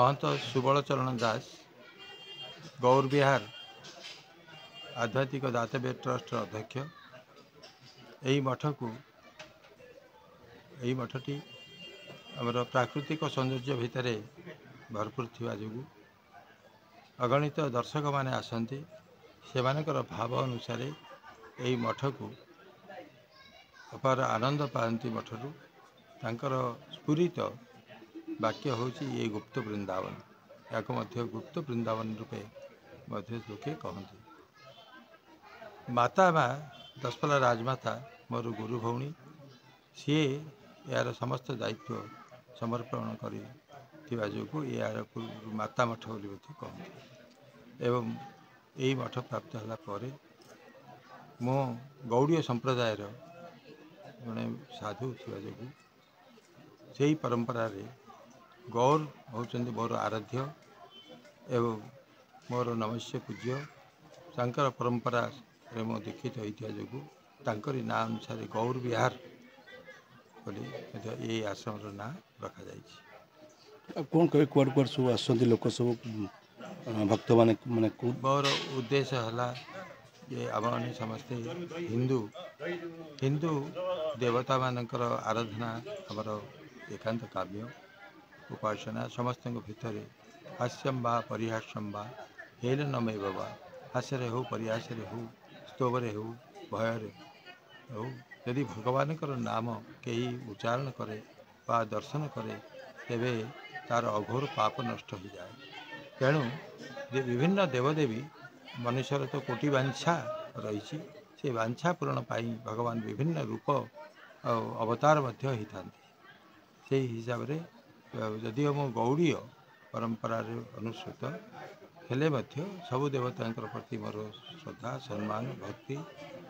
महंत सुबल चरण दास गौर विहार आध्यात्मिक दातव्य ट्रस्ट अध्यक्ष। यही मठटी आमर प्राकृतिक सौंदर्य भितर भरपूर थिवा जो अगणित दर्शक माने आसंती से भाव अनुसार यही मठ को अपार आनंद पाती मठरू तांकर स्फुरित वाक्य होची ये गुप्त वृंदावन या गुप्त वृंदावन रूपे लोके कहते। माता माँ दशपल्ला राजमाता मोर गुरु भौणी सी यार समस्त दायित्व समर्पण कर जो यार माता मठ बोली कहते। एवं यही मठ प्राप्त है मो गौड़ीय संप्रदायर जड़े साधु थी जो से ही परंपरा रे गौर होती मोर आराध्य एवं मोर नमस्य पूज्य तांकर परंपरा रे मो दीक्षित होता जो ना अनुसार गौर विहार बोली ये आश्रम ना रखा जाए। कौन कहे कुआड़ कुआड़ सब आसती लोक सब भक्त माने माने मोर उद्देश्य है ये आम मैंने समस्ते हिंदू हिंदू देवता मानकर आराधना आमर एकांत काव्य उपासना समस्त भितर हास्यम बा परिहास्यम बा हेल नमे बाबा हास्य हो परिहास हो स्तोभरे हो भय हो यदि भगवान नाम कहीं उच्चारण करे बा दर्शन करे तेबे तार अघोर पाप नष्ट हो जाए। तेणु विभिन्न देवदेवी मनुष्यर तो कोटि वांछा रही से वांछा पूरण पाई भगवान विभिन्न रूप अवतार होता से हिसाब से यदि मो गौड़ीय परंपरा अनुसृत हेले सबु देवता प्रति मोर श्रद्धा सम्मान भक्ति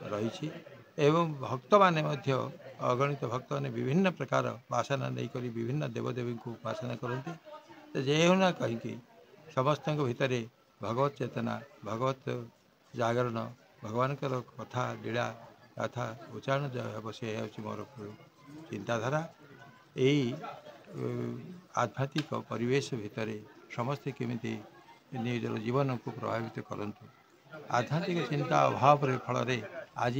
रही एवं भक्त माने अगणित भक्त मैंने विभिन्न प्रकार वासना नहीं विभिन्न देवदेवी को उपासना करते जे होना कहीं समस्त भितर भगवत चेतना भगवत जागरण भगवान कथा लीला गाथा उच्चारण जो हे से मोर चिंताधारा यही आध्यात्मिक परिवेश भितर समस्ते केमिति निजर जीवन को प्रभावित करंतु। आध्यात्मिक चिंता अभाव फल आज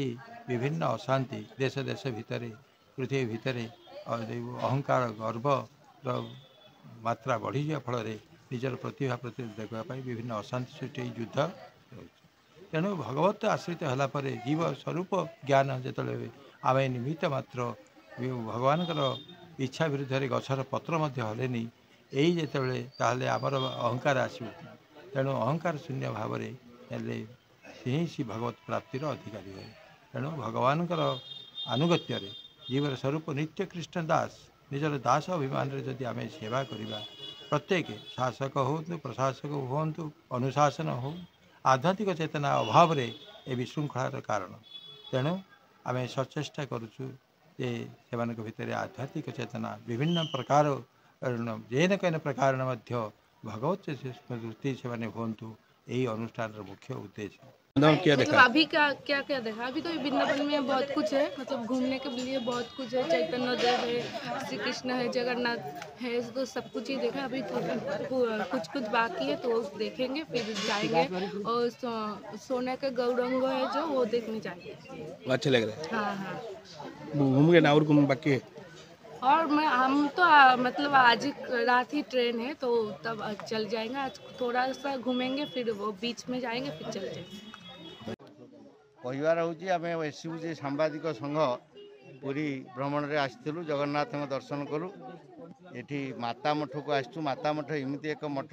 विभिन्न अशांति देश देश भितर पृथ्वी भितर अहंकार गर्व मात्रा बढ़ी जा फल निजर प्रतिभा प्रति देखापी विभिन्न अशांति सृष्टि युद्ध तेणु भगवत आश्रित है जीव स्वरूप ज्ञान जो आम निमित्त मात्र भगवान इच्छा विरुद्ध गछर पत्र हलेनी यही जो आमर अहंकार आसू तेणु अहंकार शून्य भाव ही भगवत प्राप्तिर अधिकारी है। तेणु भगवान आनुगत्य जीवर स्वरूप नित्य कृष्ण दास निजर दास अभिमान जदि आम सेवा करवा प्रत्येक शासक हो प्रशासक हूँ अनुशासन हो आध्यात्मिक चेतना अभाव ए विशृंखलार कारण तेणु आम सचेष्टा करुचु जे से भितर आध्यात्मिक चेतना विभिन्न प्रकार जेन कैन प्रकार भगवत स्मृति से हूँ यही अनुष्ठान मुख्य उद्देश्य। क्या मतलब अभी क्या देखा अभी तो वृंदावन में बहुत कुछ है मतलब घूमने के लिए बहुत कुछ है चैतन्य देव है श्री कृष्ण है जगन्नाथ है तो सब कुछ ही देखा अभी तो कुछ बाकी है तो देखेंगे फिर जाएंगे और सोने के गौरंग है जो वो देखने जाएंगे। अच्छा लग रहा है। हाँ हाँ घूम गए ना और घूम बाकी है और हम तो मतलब आज रात ही ट्रेन है तो तब चल जाएंगे आज थोड़ा सा घूमेंगे फिर वो बीच में जाएंगे फिर चल जाएंगे। कहबार हूँ आम एसयूजे सांबादिक संघ पुरी भ्रमण में आसलु जगन्नाथ दर्शन कलु ये माता मठ को आसु माता मठ एमती एक मठ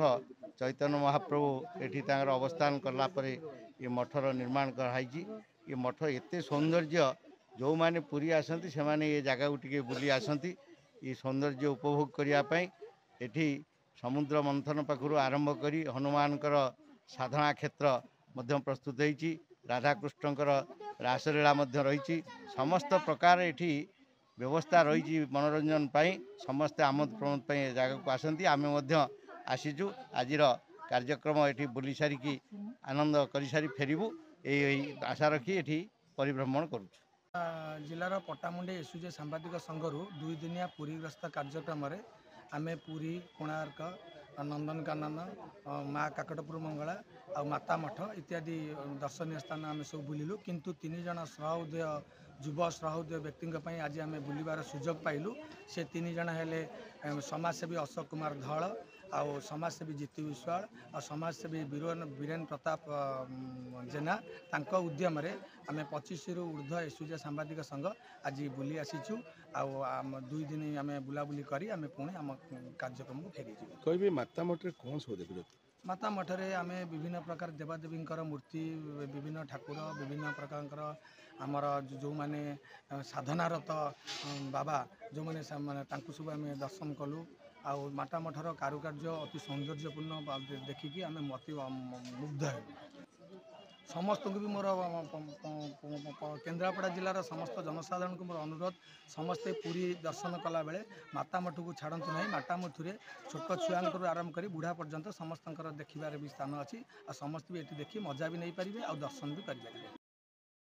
चैतन्य महाप्रभु ये अवस्थान कलापर ये मठर निर्माण कराई ये मठ एत सौंदर्य जो मैंने पुरी आसती से ये जगह टे बुली आसती ये सौंदर्य उपभोग करने ये समुद्र मंथन पाखु आरंभ कर हनुमान साधना क्षेत्र प्रस्तुत होती राधाकृष्णकर रासलीला रही समस्त प्रकार ये व्यवस्था रही मनोरंजन पाई समस्ते आमोद प्रमोद जगह को आसती आम आसीचु आज कार्यक्रम ये बुली सारिकी आनंद कर सारी फेरबू यही आशा रखी ये परिभ्रमण करूँ। जिलार पट्टामुंडे एसयूजे सांबादिक संघर 2 दिनिया पुरी ग्रस्त कार्यक्रम आम पुरी कोणार्क नंदनकानन माँ काकटपुर मंगला आ माता मठ इत्यादि दर्शनीय स्थान आम सब बुलिलु किंतु 3 जन सहृदय युव सहृदय व्यक्ति आज आम बुलबार सुजोग पाइलु से 3 जन हेले समाजसेवी अशोक कुमार धल आ समाजसेवी जीतू विश्वाल आ समाजसेवी वीरेन प्रताप जेना तांको उद्यम आम 25 रु ऊर्ध्व एसुजिया सांबादिक संघ आज बुली आसीचु आम 2 दिन आम बुलाबुली करी आम पुणी आम कार्यक्रम को फेरी कहबे माता मठरे कौन सब देखिल माता मठरे आम विभिन्न प्रकार देवादेवी मूर्ति विभिन्न ठाकुर विभिन्न प्रकार आमर जो माने साधनारत बाबा जो माने सब आम दर्शन कलु आ माता मठर कारुकार्य अति सौंदर्यपूर्ण देखिकी आम अति मुग्ध है समस्त को भी मोर केन्द्रापड़ा जिलार समस्त जनसाधारण को मोर अनुरोध समस्ते पूरी दर्शन कला बेले माता मठ को छाड़तु ना माता मठुरे छोट छुआ आरंभ कर बुढ़ा पर्यंत समस्त देखिबार भी स्थान अच्छी आ समस्त भी ये देखी मजा भी नहीं पारे आ दर्शन भी करें।